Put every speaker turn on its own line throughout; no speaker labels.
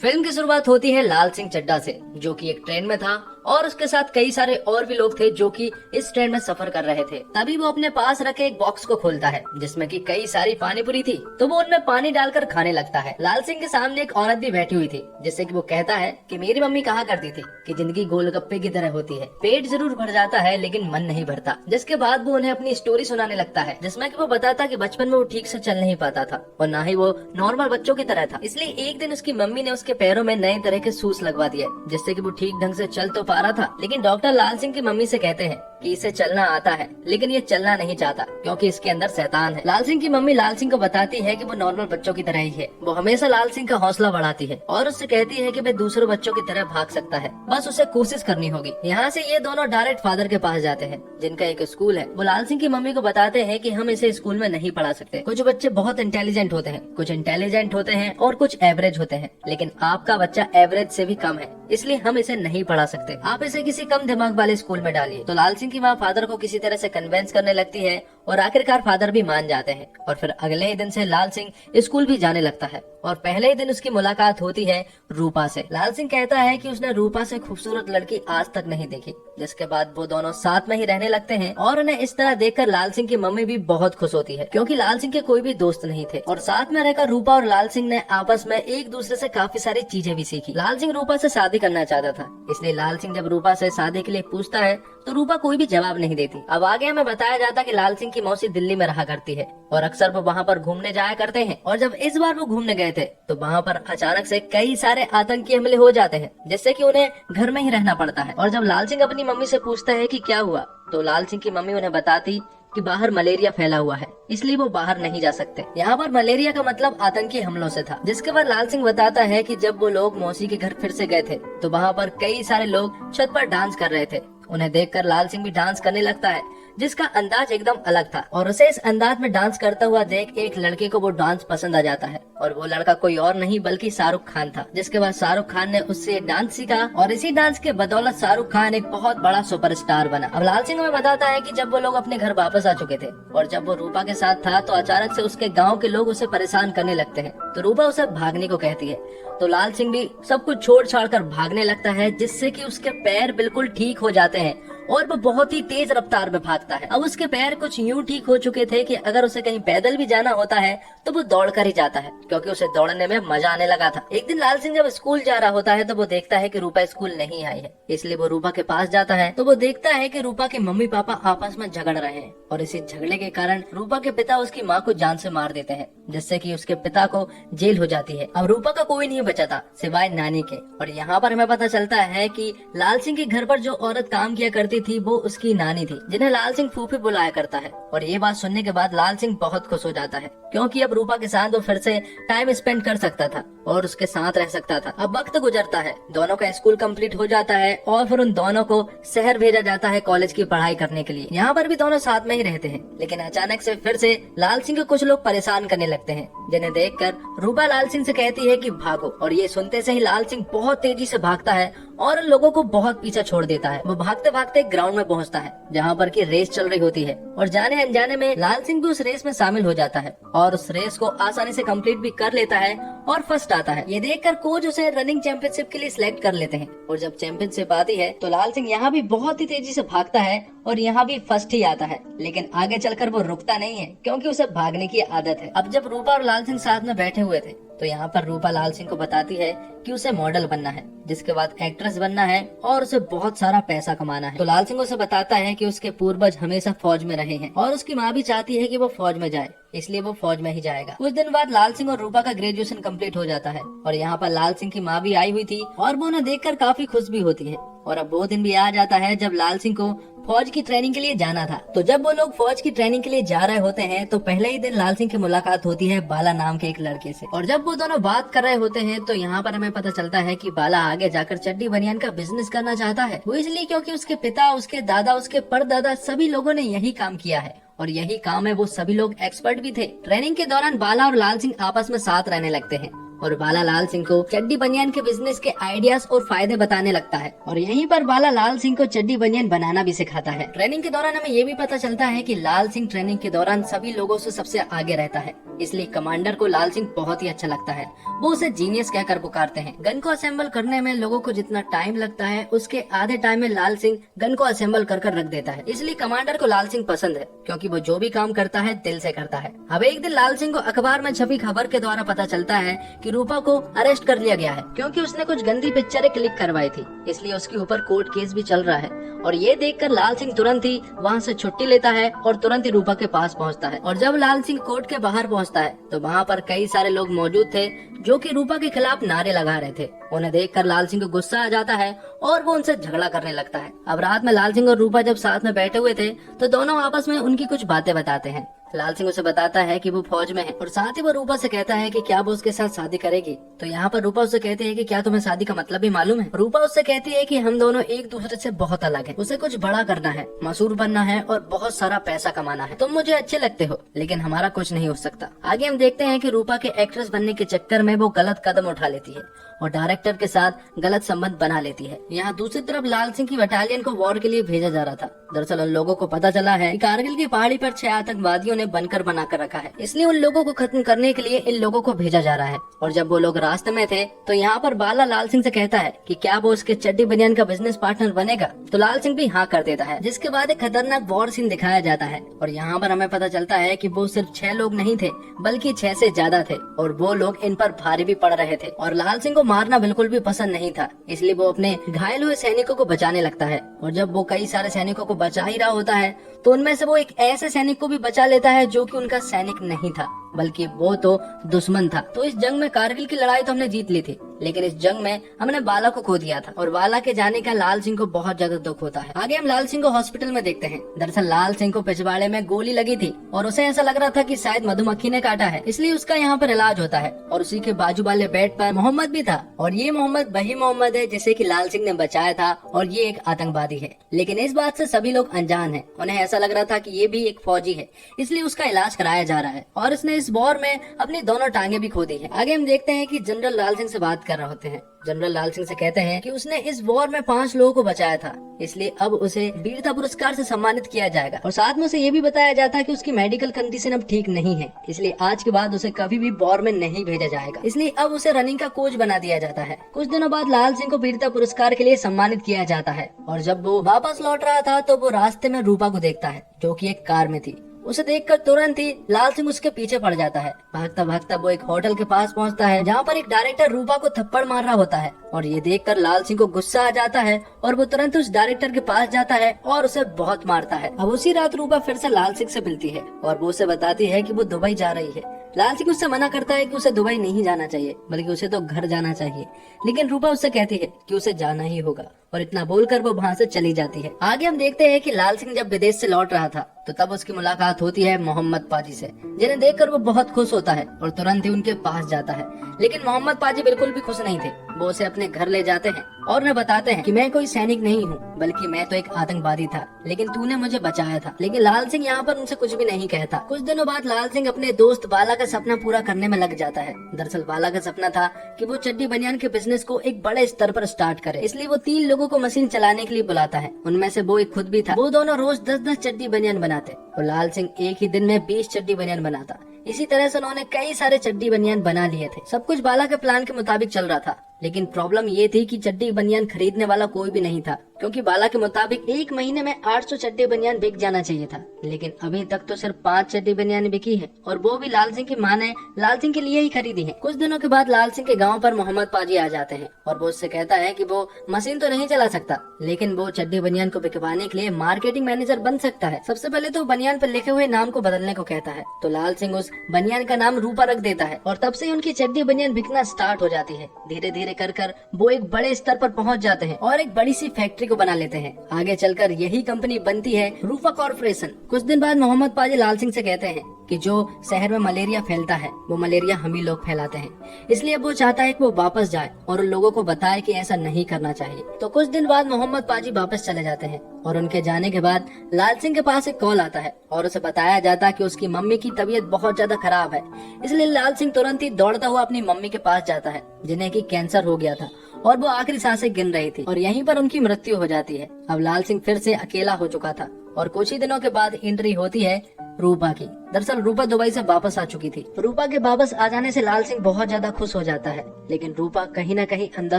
Film की शुरुआत होती है लाल सिंह चड्ढा से, जो कि एक ट्रेन में था और उसके साथ कई सारे और भी लोग थे जो कि इस ट्रेन में सफर कर रहे थे। तभी वो अपने पास रखे एक बॉक्स को खोलता है जिसमें कि कई सारी पानी पूरी थी, तो वो उनमें पानी डालकर खाने लगता है। लाल सिंह के सामने एक औरत भी बैठी हुई थी, जिससे कि वो कहता है कि मेरी मम्मी कहा करती थी कि जिंदगी गोलगप्पे की तरह होती है, पेट जरूर भर जाता है लेकिन मन नहीं भरता। जिसके बाद वो उन्हें अपनी स्टोरी सुनाने लगता है, जिसमें कि वो बताता कि बचपन में वो ठीक से चल नहीं पाता था और न ही वो नॉर्मल बच्चों की तरह था। इसलिए एक दिन उसकी मम्मी ने उसके पैरों में नए तरह के शूज लगवा दिए, जिससे कि वो ठीक ढंग से चल तो पा रहा था। लेकिन डॉक्टर लाल सिंह की मम्मी से कहते हैं कि इसे चलना आता है लेकिन ये चलना नहीं चाहता क्योंकि इसके अंदर शैतान है। लाल सिंह की मम्मी लाल सिंह को बताती है कि वो नॉर्मल बच्चों की तरह ही है। वो हमेशा लाल सिंह का हौसला बढ़ाती है और उससे कहती है कि वह दूसरे बच्चों की तरह भाग सकता है, बस उसे कोशिश करनी होगी। यहाँ से ये दोनों डायरेक्ट फादर के पास जाते हैं, जिनका एक स्कूल है। वो लाल सिंह की मम्मी को बताते हैं कि हम इसे स्कूल में नहीं पढ़ा सकते। कुछ बच्चे बहुत इंटेलिजेंट होते हैं, कुछ इंटेलिजेंट होते हैं और कुछ एवरेज होते हैं, लेकिन आपका बच्चा एवरेज से भी कम है, इसलिए हम इसे नहीं पढ़ा सकते। आप इसे किसी कम दिमाग वाले स्कूल में डालिए। तो लाल सिंह की माँ फादर को किसी तरह से कन्वेंस करने लगती है और आखिरकार फादर भी मान जाते हैं और फिर अगले ही दिन से लाल सिंह स्कूल भी जाने लगता है और पहले ही दिन उसकी मुलाकात होती है रूपा से। लाल सिंह कहता है कि उसने रूपा से खूबसूरत लड़की आज तक नहीं देखी। जिसके बाद वो दोनों साथ में ही रहने लगते हैं और उन्हें इस तरह देखकर लाल सिंह की मम्मी भी बहुत खुश होती है, क्योंकि लाल सिंह के कोई भी दोस्त नहीं थे और साथ में रहकर रूपा और लाल सिंह ने आपस में एक दूसरे से काफी सारी चीजें भी सीखी। लाल सिंह रूपा से शादी करना चाहता था, इसलिए लाल सिंह जब रूपा से शादी के लिए पूछता है तो रूपा कोई भी जवाब नहीं देती। अब आगे हमें बताया जाता कि लाल सिंह की मौसी दिल्ली में रहा करती है और अक्सर वो वहाँ पर घूमने जाया करते हैं। और जब इस बार वो घूमने गए थे तो वहाँ पर अचानक से कई सारे आतंकी हमले हो जाते हैं, जिससे कि उन्हें घर में ही रहना पड़ता है। और जब लाल सिंह अपनी मम्मी से पूछता है कि क्या हुआ, तो लाल सिंह की मम्मी उन्हें बताती कि बाहर मलेरिया फैला हुआ है, इसलिए वो बाहर नहीं जा सकते। यहाँ पर मलेरिया का मतलब आतंकी हमलों से था। जिसके बाद लाल सिंह बताता है कि जब वो लोग मौसी के घर फिर से गए थे तो वहाँ पर कई सारे लोग छत पर डांस कर रहे थे। उन्हें देखकर लाल सिंह भी डांस करने लगता है, जिसका अंदाज एकदम अलग था और उसे इस अंदाज में डांस करता हुआ देख एक लड़के को वो डांस पसंद आ जाता है और वो लड़का कोई और नहीं बल्कि शाहरुख खान था। जिसके बाद शाहरुख खान ने उससे डांस सीखा और इसी डांस के बदौलत शाहरुख खान एक बहुत बड़ा सुपरस्टार बना। अब लाल सिंह हमें बताता है कि जब वो लोग अपने घर वापस आ चुके थे और जब वो रूपा के साथ था तो अचानक से उसके गाँव के लोग उसे परेशान करने लगते हैं, तो रूपा उसे भागने को कहती है। तो लाल सिंह भी सब कुछ छोड़ छाड़ कर भागने लगता है, जिससे कि उसके पैर बिल्कुल ठीक हो जाते हैं और वो बहुत ही तेज रफ्तार में भागता है। अब उसके पैर कुछ यूं ठीक हो चुके थे कि अगर उसे कहीं पैदल भी जाना होता है तो वो दौड़ कर ही जाता है, क्योंकि उसे दौड़ने में मजा आने लगा था। एक दिन लाल सिंह जब स्कूल जा रहा होता है तो वो देखता है कि रूपा स्कूल नहीं आई है, इसलिए वो रूपा के पास जाता है तो वो देखता है कि रूपा के मम्मी पापा आपस में झगड़ रहे हैं और इसी झगड़े के कारण रूपा के पिता उसकी माँ को जान से मार देते हैं, जिससे कि उसके पिता को जेल हो जाती है। अब रूपा का कोई नहीं बचा था सिवाय नानी के। और यहाँ पर हमें पता चलता है कि लाल सिंह के घर पर जो औरत काम किया करती थी वो उसकी नानी थी, जिन्हें लाल सिंह फूफी बुलाया करता है। और ये बात सुनने के बाद लाल सिंह बहुत खुश हो जाता है, क्योंकि अब रूपा के साथ वो फिर से टाइम स्पेंड कर सकता था और उसके साथ रह सकता था। अब वक्त गुजरता है, दोनों का स्कूल कंप्लीट हो जाता है और फिर उन दोनों को शहर भेजा जाता है कॉलेज की पढ़ाई करने के लिए। यहाँ पर भी दोनों साथ में ही रहते हैं, लेकिन अचानक से फिर से लाल सिंह को कुछ लोग परेशान करने लगते हैं, जिन्हें देखकर रूपा लाल सिंह से कहती है कि भागो। और ये सुनते से ही लाल सिंह बहुत तेजी से भागता है और उन लोगों को बहुत पीछे छोड़ देता है। वो भागते भागते ग्राउंड में पहुंचता है जहाँ पर की रेस चल रही होती है और जाने अनजाने में लाल सिंह भी उस रेस में शामिल हो जाता है और उस रेस को आसानी से कंप्लीट भी कर लेता है और फर्स्ट आता है। ये देखकर कोच उसे रनिंग चैंपियनशिप के लिए सिलेक्ट कर लेते हैं और जब चैंपियनशिप आती है तो लाल सिंह यहाँ भी बहुत ही तेजी से भागता है और यहाँ भी फर्स्ट ही आता है। लेकिन आगे चलकर वो रुकता नहीं है, क्योंकि उसे भागने की आदत है। अब जब रूपा और लाल सिंह साथ में बैठे हुए थे तो यहाँ पर रूपा लाल सिंह को बताती है कि उसे मॉडल बनना है, जिसके बाद एक्ट्रेस बनना है और उसे बहुत सारा पैसा कमाना है। तो लाल सिंह उसे बताता है कि उसके पूर्वज हमेशा फौज में रहे हैं और उसकी माँ भी चाहती है कि वो फौज में जाए, इसलिए वो फौज में ही जाएगा। कुछ दिन बाद लाल सिंह और रूपा का ग्रेजुएशन कंप्लीट हो जाता है और यहाँ पर लाल सिंह की माँ भी आई हुई थी और वो उन्हें देखकर काफी खुश भी होती है। और अब वो दिन भी आ जाता है जब लाल सिंह को फौज की ट्रेनिंग के लिए जाना था। तो जब वो लोग फौज की ट्रेनिंग के लिए जा रहे होते हैं तो पहले ही दिन लाल सिंह की मुलाकात होती है बाला नाम के एक लड़के से। और जब वो दोनों बात कर रहे होते हैं तो यहाँ पर हमें पता चलता है कि बाला आगे जाकर चड्डी बनियान का बिजनेस करना चाहता है। वो इसलिए क्योंकि उसके पिता, उसके दादा, उसके परदादा सभी लोगों ने यही काम किया है और यही काम है वो सभी लोग एक्सपर्ट भी थे। ट्रेनिंग के दौरान बाला और लाल सिंह आपस में साथ रहने लगते हैं और बाला लाल सिंह को चड्डी बनियान के बिजनेस के आइडियाज और फायदे बताने लगता है और यहीं पर बाला लाल सिंह को चड्डी बनियान बनाना भी सिखाता है। ट्रेनिंग के दौरान हमें ये भी पता चलता है कि लाल सिंह ट्रेनिंग के दौरान सभी लोगों से सबसे आगे रहता है, इसलिए कमांडर को लाल सिंह बहुत ही अच्छा लगता है। वो उसे जीनियस कहकर पुकारते हैं। गन को असेंबल करने में लोगों को जितना टाइम लगता है उसके आधे टाइम में लाल सिंह गन को असेंबल कर रख देता है, इसलिए कमांडर को लाल सिंह पसंद है क्योंकि वो जो भी काम करता है दिल से करता है। अब एक दिन लाल सिंह को अखबार में छपी खबर के द्वारा पता चलता है कि रूपा को अरेस्ट कर लिया गया है क्योंकि उसने कुछ गंदी पिक्चरें क्लिक करवाई थी, इसलिए उसके ऊपर कोर्ट केस भी चल रहा है। और ये देखकर लाल सिंह तुरंत ही वहाँ से छुट्टी लेता है और तुरंत ही रूपा के पास पहुँचता है। और जब लाल सिंह कोर्ट के बाहर पहुँचता है तो वहाँ पर कई सारे लोग मौजूद थे जो कि रूपा के खिलाफ नारे लगा रहे थे। उन्हें देखकर लाल सिंह को गुस्सा आ जाता है और वो उनसे झगड़ा करने लगता है। अब रात में लाल सिंह और रूपा जब साथ में बैठे हुए थे तो दोनों आपस में उनकी कुछ बातें बताते हैं। लाल सिंह उसे बताता है कि वो फौज में है और साथ ही वो रूपा से कहता है कि क्या वो उसके साथ शादी करेगी। तो यहाँ पर रूपा उससे कहती है कि क्या तुम्हें शादी का मतलब भी मालूम है। रूपा उससे कहती है कि हम दोनों एक दूसरे से बहुत अलग हैं। उसे कुछ बड़ा करना है, मशहूर बनना है और बहुत सारा पैसा कमाना है। तुम मुझे अच्छे लगते हो लेकिन हमारा कुछ नहीं हो सकता। आगे हम देखते हैं कि रूपा के एक्ट्रेस बनने के चक्कर में वो गलत कदम उठा लेती है और डायरेक्टर के साथ गलत संबंध बना लेती है। यहाँ दूसरी तरफ लाल सिंह की बटालियन को वॉर के लिए भेजा जा रहा था। दरअसल उन लोगों को पता चला है कि कारगिल की पहाड़ी पर 6 आतंकवादियों ने बंकर बनाकर रखा है, इसलिए उन लोगों को खत्म करने के लिए इन लोगों को भेजा जा रहा है। और जब वो लोग रास्ते में थे तो यहाँ पर बाला लाल सिंह से कहता है कि क्या वो उसके चड्डी बनियान का बिजनेस पार्टनर बनेगा। तो लाल सिंह भी हाँ कर देता है, जिसके बाद एक खतरनाक वॉर सीन दिखाया जाता है। और यहाँ पर हमें पता चलता है कि वो सिर्फ 6 लोग नहीं थे बल्कि 6 से ज्यादा थे और वो लोग इन पर भारी भी पड़ रहे थे। और लाल सिंह को मारना बिल्कुल भी पसंद नहीं था, इसलिए वो अपने घायल हुए सैनिकों को बचाने लगता है। और जब वो कई सारे सैनिकों को बचा ही रहा होता है तो उनमें से वो एक ऐसे सैनिक को भी बचा लेता है जो कि उनका सैनिक नहीं था बल्कि वो तो दुश्मन था। तो इस जंग में कारगिल की लड़ाई तो हमने जीत ली थी, लेकिन इस जंग में हमने बाला को खो दिया था और बाला के जाने का लाल सिंह को बहुत ज्यादा दुख होता है। आगे हम लाल सिंह को हॉस्पिटल में देखते हैं। दरअसल लाल सिंह को पिछवाड़े में गोली लगी थी और उसे ऐसा लग रहा था कि शायद मधुमक्खी ने काटा है, इसलिए उसका यहाँ पर इलाज होता है। और उसी के बाजू वाले बेड पर मोहम्मद भी था और ये मोहम्मद वही मोहम्मद है जिसे कि लाल सिंह ने बचाया था और ये एक आतंकवादी है। लेकिन इस बात से सभी लोग अनजान है। उन्हें ऐसा लग रहा था कि ये भी एक फौजी है, इसलिए उसका इलाज कराया जा रहा है और इसने इस वॉर में अपनी दोनों टांगे भी खो दी है। आगे हम देखते हैं कि जनरल लाल सिंह से बात कर रहे होते हैं। जनरल लाल सिंह से कहते हैं कि उसने इस वॉर में 5 लोगों को बचाया था, इसलिए अब उसे वीरता पुरस्कार से सम्मानित किया जाएगा। और साथ में उसे ये भी बताया जाता है कि उसकी मेडिकल कंडीशन अब ठीक नहीं है, इसलिए आज के बाद उसे कभी भी वॉर में नहीं भेजा जाएगा, इसलिए अब उसे रनिंग का कोच बना दिया जाता है। कुछ दिनों बाद लाल सिंह को वीरता पुरस्कार के लिए सम्मानित किया जाता है और जब वो वापस लौट रहा था तो वो रास्ते में रूपा को देखता है जो कि एक कार में थी। उसे देखकर तुरंत ही लाल सिंह उसके पीछे पड़ जाता है। भागता भागता वो एक होटल के पास पहुंचता है जहां पर एक डायरेक्टर रूपा को थप्पड़ मार रहा होता है और ये देखकर लाल सिंह को गुस्सा आ जाता है और वो तुरंत उस डायरेक्टर के पास जाता है और उसे बहुत मारता है। अब उसी रात रूपा फिर से लाल सिंह से मिलती है और वो उसे बताती है कि वो दुबई जा रही है। लाल सिंह उससे मना करता है कि उसे दुबई नहीं जाना चाहिए बल्कि उसे तो घर जाना चाहिए, लेकिन रूपा उससे कहती है कि उसे जाना ही होगा और इतना बोलकर वो वहाँ से चली जाती है। आगे हम देखते हैं कि लाल सिंह जब विदेश से लौट रहा था तो तब उसकी मुलाकात होती है मोहम्मद पाजी से, जिन्हें देखकर वो बहुत खुश होता है और तुरंत ही उनके पास जाता है। लेकिन मोहम्मद पाजी बिल्कुल भी खुश नहीं थे। वो उसे अपने घर ले जाते हैं और उन्हें बताते हैं कि मैं कोई सैनिक नहीं हूँ बल्कि मैं तो एक आतंकवादी था, लेकिन तूने मुझे बचाया था। लेकिन लाल सिंह यहाँ पर उनसे कुछ भी नहीं कहता। कुछ दिनों बाद लाल सिंह अपने दोस्त बाला का सपना पूरा करने में लग जाता है। दरअसल बाला का सपना था कि वो चड्डी बनियान के बिजनेस को एक बड़े स्तर पर स्टार्ट करे, इसलिए वो 3 लोगों को मशीन चलाने के लिए बुलाता है। उनमें से वो एक खुद भी था। वो दोनों रोज 10-10 चड्डी बनियान बनाते और लाल सिंह एक ही दिन में 20 चड्डी बनियान बनाता। इसी तरह से उन्होंने कई सारे चड्डी बनियान बना लिए थे। सब कुछ बाला के प्लान के मुताबिक चल रहा था, लेकिन प्रॉब्लम ये थी कि चड्डी बनियान खरीदने वाला कोई भी नहीं था, क्योंकि बाला के मुताबिक एक महीने में 800 चड्डी बनियान बिक जाना चाहिए था। लेकिन अभी तक तो सिर्फ 5 चड्डी बनियान बिकी है और वो भी लाल सिंह की मां ने लाल सिंह के लिए ही खरीदी है। कुछ दिनों के बाद लाल सिंह के गाँव पर मोहम्मद पाजी आ जाते हैं और वो उससे कहता है कि वो मशीन तो नहीं चला सकता, लेकिन वो चड्डी बनियान को बिकवाने के लिए मार्केटिंग मैनेजर बन सकता है। सबसे पहले तो बनियान पर लिखे हुए नाम को बदलने को कहता है, तो लाल सिंह उस बनियान का नाम रूपा रख देता है और तब से उनकी चड्डी बनियान बिकना स्टार्ट हो जाती है। धीरे धीरे कर वो एक बड़े स्तर पर पहुंच जाते हैं और एक बड़ी सी फैक्ट्री को बना लेते हैं। आगे चलकर यही कंपनी बनती है रूपा कॉर्पोरेशन। कुछ दिन बाद मोहम्मद पाजी लाल सिंह से कहते हैं कि जो शहर में मलेरिया फैलता है वो मलेरिया हम ही लोग फैलाते हैं, इसलिए वो चाहता है कि वो वापस जाए और उन लोगों को बताए कि ऐसा नहीं करना चाहिए। तो कुछ दिन बाद मोहम्मद पाजी वापस चले जाते हैं और उनके जाने के बाद लाल सिंह के पास एक कॉल आता है और उसे बताया जाता है कि उसकी मम्मी की तबीयत बहुत ज्यादा खराब है। इसलिए लाल सिंह तुरंत ही दौड़ता हुआ अपनी मम्मी के पास जाता है जिन्हें की कैंसर हो गया था और वो आखिरी सांसें गिन रही थी और यहीं पर उनकी मृत्यु हो जाती है। अब लाल सिंह फिर से अकेला हो चुका था और कुछ ही दिनों के बाद एंट्री होती है रूपा की। दरअसल रूपा दुबई से वापस आ चुकी थी। रूपा के वापस आ जाने से लाल सिंह बहुत ज्यादा खुश हो जाता है, लेकिन रूपा कहीं न कहीं अंदर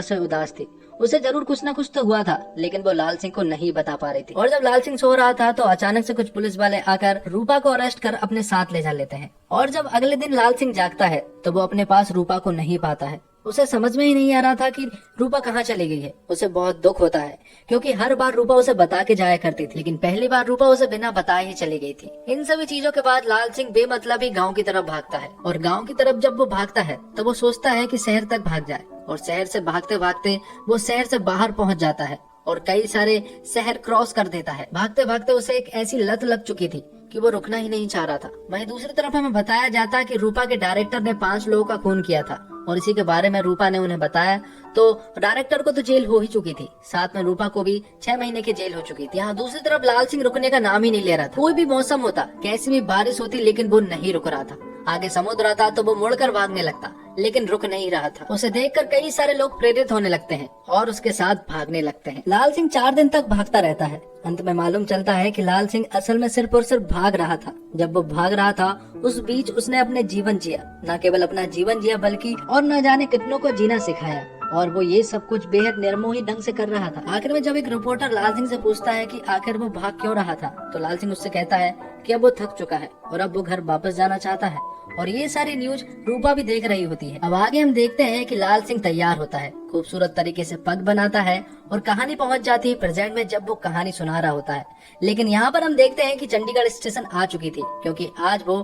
से उदास थी। उसे जरूर कुछ न कुछ तो हुआ था, लेकिन वो लाल सिंह को नहीं बता पा रही थी। और जब लाल सिंह सो रहा था तो अचानक से कुछ पुलिस वाले आकर रूपा को अरेस्ट कर अपने साथ ले जा लेते हैं। और जब अगले दिन लाल सिंह जागता है तो वो अपने पास रूपा को नहीं पाता है। उसे समझ में ही नहीं आ रहा था कि रूपा कहाँ चली गई है। उसे बहुत दुख होता है क्योंकि हर बार रूपा उसे बता के जाया करती थी, लेकिन पहली बार रूपा उसे बिना बताए ही चली गई थी। इन सभी चीजों के बाद लाल सिंह बेमतलब ही गांव की तरफ भागता है और गांव की तरफ जब वो भागता है तो वो सोचता है कि शहर तक भाग जाए और शहर से भागते भागते वो शहर से बाहर पहुंच जाता है और कई सारे शहर क्रॉस कर देता है। भागते भागते उसे एक ऐसी लत लग चुकी थी कि वो रुकना ही नहीं चाह रहा था। वहीं दूसरी तरफ हमें बताया जाता है कि रूपा के डायरेक्टर ने 5 लोगों का खून किया था और इसी के बारे में रूपा ने उन्हें बताया। तो डायरेक्टर को तो जेल हो ही चुकी थी, साथ में रूपा को भी 6 महीने की जेल हो चुकी थी। यहाँ दूसरी तरफ लाल सिंह रुकने का नाम ही नहीं ले रहा था। कोई भी मौसम होता, कैसी भी बारिश होती, लेकिन वो नहीं रुक रहा था। आगे समुद्र आता तो वो मुड़कर भागने लगता, लेकिन रुक नहीं रहा था। उसे देखकर कई सारे लोग प्रेरित होने लगते हैं और उसके साथ भागने लगते हैं। लाल सिंह 4 दिन तक भागता रहता है। अंत में मालूम चलता है कि लाल सिंह असल में सिर्फ और सिर्फ भाग रहा था। जब वो भाग रहा था उस बीच उसने अपने जीवन जिया, न केवल अपना जीवन जिया बल्कि और न जाने कितनों को जीना सिखाया। और वो ये सब कुछ बेहद निर्मोही ढंग से कर रहा था। आखिर में जब एक रिपोर्टर लाल सिंह से पूछता है कि आखिर वो भाग क्यों रहा था, तो लाल सिंह उससे कहता है कि अब वो थक चुका है और अब वो घर वापस जाना चाहता है। और ये सारी न्यूज रूपा भी देख रही होती है। अब आगे हम देखते हैं कि लाल सिंह तैयार होता है, खूबसूरत तरीके से पग बनाता है और कहानी पहुंच जाती है प्रेजेंट में जब वो कहानी सुना रहा होता है। लेकिन यहाँ पर हम देखते हैं कि चंडीगढ़ स्टेशन आ चुकी थी क्योंकि आज वो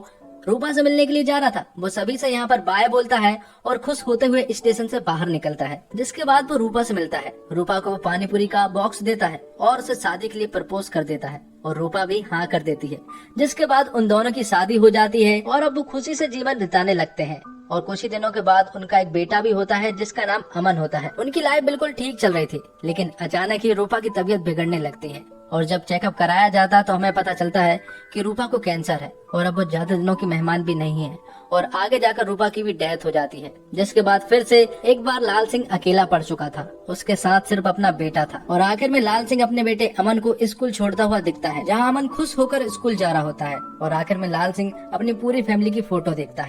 रूपा से मिलने के लिए जा रहा था। वो सभी से यहाँ पर बाय बोलता है और खुश होते हुए स्टेशन से बाहर निकलता है, जिसके बाद वो रूपा से मिलता है। रूपा को वो पानी पूरी का बॉक्स देता है और उसे शादी के लिए प्रपोज कर देता है और रूपा भी हाँ कर देती है, जिसके बाद उन दोनों की शादी हो जाती है और अब वो खुशी से जीवन बिताने लगते हैं। और कुछ ही दिनों के बाद उनका एक बेटा भी होता है जिसका नाम अमन होता है। उनकी लाइफ बिल्कुल ठीक चल रही थी, लेकिन अचानक ही रूपा की तबीयत बिगड़ने लगती है और जब चेकअप कराया जाता तो हमें पता चलता है कि रूपा को कैंसर है और अब वो ज्यादा दिनों की मेहमान भी नहीं है और आगे जाकर रूपा की भी डेथ हो जाती है। जिसके बाद फिर से एक बार लाल सिंह अकेला पड़ चुका था, उसके साथ सिर्फ अपना बेटा था। और आखिर में लाल सिंह अपने बेटे अमन को स्कूल छोड़ता हुआ दिखता है, जहाँ अमन खुश होकर स्कूल जा रहा होता है। और आखिर में लाल सिंह अपनी पूरी फैमिली की फोटो देखता है।